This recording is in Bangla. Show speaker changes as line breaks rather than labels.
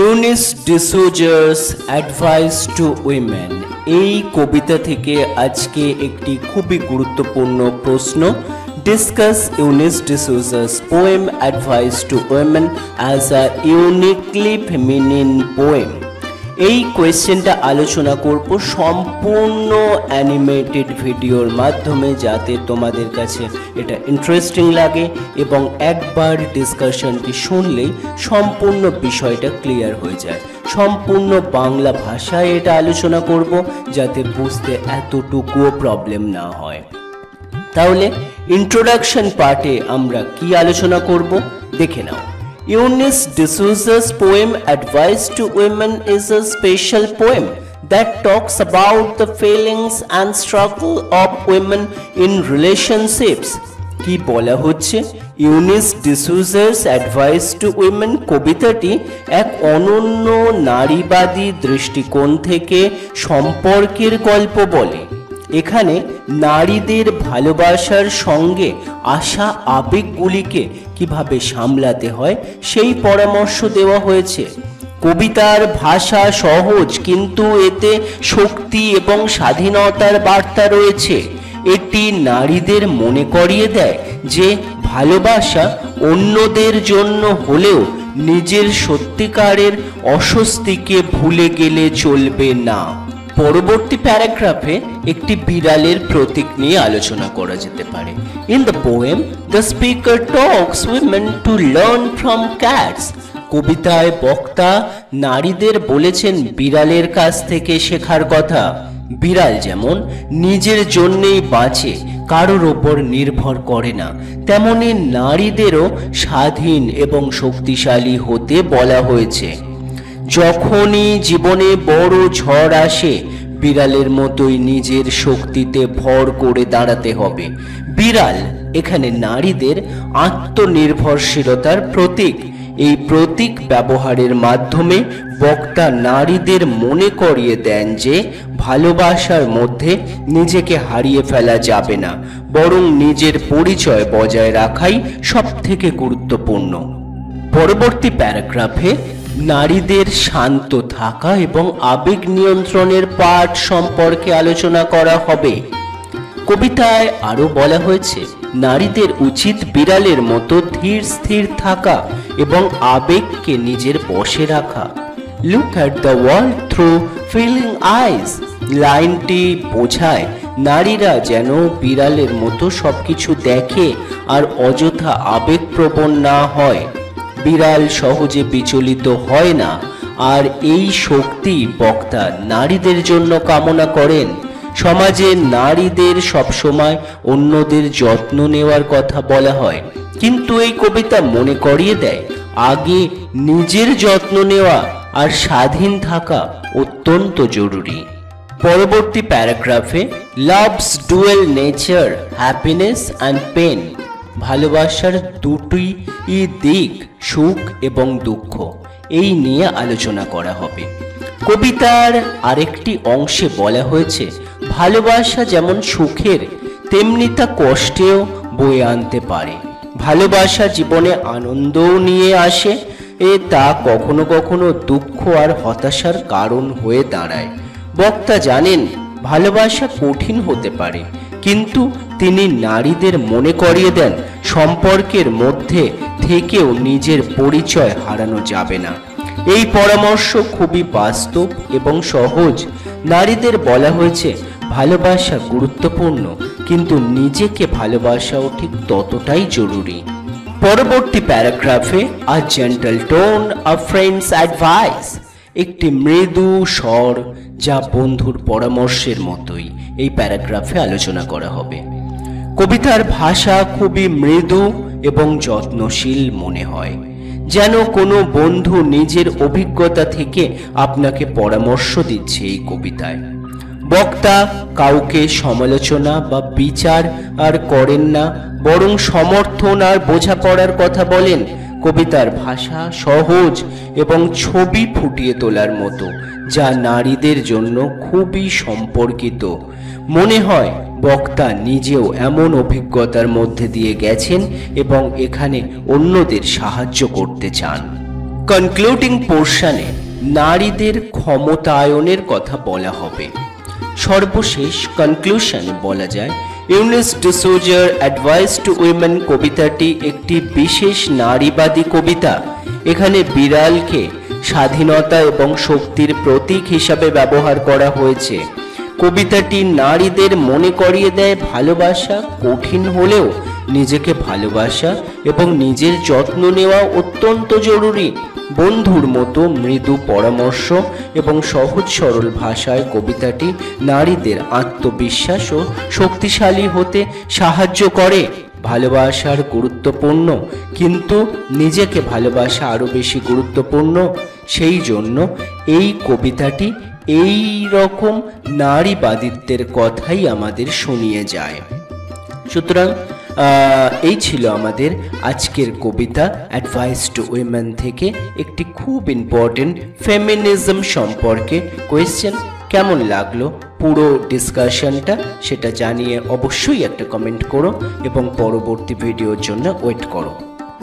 Younis de Souza's advice to women. এই কবিতা থেকে আজকে একটি খুবই গুরুত্বপূর্ণ প্রশ্ন। Discuss Eunice de Souza's poem advice to women as a uniquely feminine poem. এই কোয়েশ্চেনটা আলোচনা করব সম্পূর্ণ অ্যানিমেটেড ভিডিওর মাধ্যমে, যাতে তোমাদের কাছে এটা ইন্টারেস্টিং লাগে এবং একবার ডিসকাশনটি শুনলেই সম্পূর্ণ বিষয়টা ক্লিয়ার হয়ে যায়। সম্পূর্ণ বাংলা ভাষায় এটা আলোচনা করব, যাতে বুঝতে এতটুকুও প্রবলেম না হয়। তাহলে ইন্ট্রোডাকশন পার্টে আমরা কি আলোচনা করব দেখে নাও। Eunice D'Souza's poem Advice to Women is a special poem that talks about the feelings and struggle of women in relationships. কি বলা হচ্ছে? Younis de Souza's advice to women কবিতাটি এক অনন্য নারীবাদী দৃষ্টিকোণ থেকে সম্পর্কের গল্প বলে। এখানে নারীদের ভালোবাসার সঙ্গে আসা আবেগগুলিকে কিভাবে সামলাতে হয় সেই পরামর্শ দেওয়া হয়েছে। কবিতার ভাষা সহজ, কিন্তু এতে শক্তি এবং স্বাধীনতার বার্তা রয়েছে। এটি নারীদের মনে করিয়ে দেয় যে ভালোবাসা অন্যদের জন্য হলেও নিজের সত্যিকারের অস্বস্তিকে ভুলে গেলে চলবে না। পরবর্তী প্যারাগ্রাফে একটি বিড়ালের প্রতীক নিয়ে আলোচনা করা যেতে পারে। In the poem the speaker talks women to learn from cats. কবিতায় বক্তা নারীদের বলেছেন বিড়ালের কাছ থেকে শেখার কথা। বিড়াল যেমন নিজের জন্যেই বাঁচে, কারোর ওপর নির্ভর করে না, তেমনি নারীদেরও স্বাধীন এবং শক্তিশালী হতে বলা হয়েছে। যখনই জীবনে বড় ঝড় আসে, বিড়ালের মতোই নিজের শক্তিতে ভর করে দাঁড়াতে হবে। বিড়াল এখানে নারীদের আত্মনির্ভরশীলতার প্রতীক। এই প্রতীক ব্যবহারের মাধ্যমে বক্তা নারীদের মনে করিয়ে দেন যে ভালোবাসার মধ্যে নিজেকে হারিয়ে ফেলা যাবে না, বরং নিজের পরিচয় বজায় রাখাই সবথেকে গুরুত্বপূর্ণ। পরবর্তী প্যারাগ্রাফে নারীদের শান্ত থাকা এবং আবেগ নিয়ন্ত্রণের পাঠ সম্পর্কে আলোচনা করা হবে। কবিতায় আরো বলা হয়েছে নারীদের উচিত বিড়ালের মতো ধীর স্থির থাকা এবং আবেগকে নিজের বশে রাখা। Look at the world through feeling eyes. লাইনটি বোঝায় নারীরা যেন বিড়ালের মতো সবকিছু দেখে আর অযথা আবেগপ্রবণ না হয়। বিড়াল সহজে বিচলিত হয় না, আর এই শক্তি বক্তা নারীদের জন্য কামনা করেন। সমাজে নারীদের সবসময় অন্যদের যত্ন নেওয়ার কথা বলা হয়, কিন্তু এই কবিতা মনে করিয়ে দেয় আগে নিজের যত্ন নেওয়া আর স্বাধীন থাকা অত্যন্ত জরুরি। পরবর্তী প্যারাগ্রাফে love's dual nature, happiness and pain. ভালোবাসার দুটি দিক, সুখ এবং দুঃখ, এই নিয়ে আলোচনা করা হবে। কবিতার আরেকটি অংশে বলা হয়েছে ভালোবাসা যেমন সুখের তেমনি তা কষ্টেও বয়ে আনতে পারে। ভালোবাসা জীবনে আনন্দও নিয়ে আসে, তা কখনো কখনো দুঃখ আর হতাশার কারণ হয়ে দাঁড়ায়। বক্তা জানেন ভালোবাসা কঠিন হতে পারে, কিন্তু তিনি নারীদের মনে করিয়ে দেন সম্পর্কের মধ্যে থেকেও নিজের পরিচয় হারানো যাবে না। এই পরামর্শ খুবই বাস্তব এবং সহজ। নারীদের বলা হয়েছে ভালোবাসা গুরুত্বপূর্ণ, কিন্তু নিজেকে ভালোবাসাও ঠিক ততটাই জরুরি। পরবর্তী প্যারাগ্রাফে আ জেন্টল টোন, আ ফ্রেন্ডস অ্যাডভাইস। একটি মৃদু স্বর যা বন্ধুর পরামর্শের মতোই এই প্যারাগ্রাফে আলোচনা করা হবে। কবিতার ভাষা খুবই মৃদু এবং যত্নশীল মনে হয়, যেন কোনো বন্ধু নিজের অভিজ্ঞতা থেকে আপনাকে পরামর্শ দিচ্ছে। এই কবিতায় বক্তা কাউকে সমালোচনা বা বিচার আর করেন না, বরং সমর্থন আর বোঝাপড়ার কথা বলেন। কবিতার ভাষা সহজ এবং ছবি ফুটিয়ে তোলার মতো, যা নারীদের জন্য খুবই সম্পর্কিত। মনে হয় বক্তা নিজেও এমন অভিজ্ঞতার মধ্যে দিয়ে গেছেন এবং এখানে অন্যদের সাহায্য করতে চান। কনক্লুডিং পোর্শনে নারীদের ক্ষমতায়নের কথা বলা হবে। সর্বশেষ কনক্লুশনে বলা যায় ইউনিস ডিসোজার অ্যাডভাইস টু উইমেন কবিতাটি একটি বিশেষ নারীবাদী কবিতা। এখানে বিড়ালকে স্বাধীনতা এবং শক্তির প্রতীক হিসাবে ব্যবহার করা হয়েছে। কবিতাটি নারীদের মনে করিয়ে দেয় ভালোবাসা কঠিন হলেও নিজেকে ভালোবাসা এবং নিজের যত্ন নেওয়া অত্যন্ত জরুরি। বন্ধুর মতো মৃদু পরামর্শ এবং সহজ সরল ভাষায় কবিতাটি নারীদের আত্মবিশ্বাস ও শক্তিশালী হতে সাহায্য করে। ভালোবাসার গুরুত্বপূর্ণ, কিন্তু নিজেকে ভালোবাসা আরও বেশি গুরুত্বপূর্ণ। সেই জন্য এই কবিতাটি এই রকম নারীবাদিত্বের কথাই আমাদের শুনিয়ে যায়। সুতরাং এই ছিল আমাদের আজকের কবিতা অ্যাডভাইস টু উইমেন থেকে একটি খুব ইম্পর্টেন্ট ফেমিনিজম সম্পর্কে কোয়েশ্চেন। কেমন লাগলো পুরো ডিসকাশনটা সেটা জানিয়ে অবশ্যই একটা কমেন্ট করো এবং পরবর্তী ভিডিওর জন্য ওয়েট করো।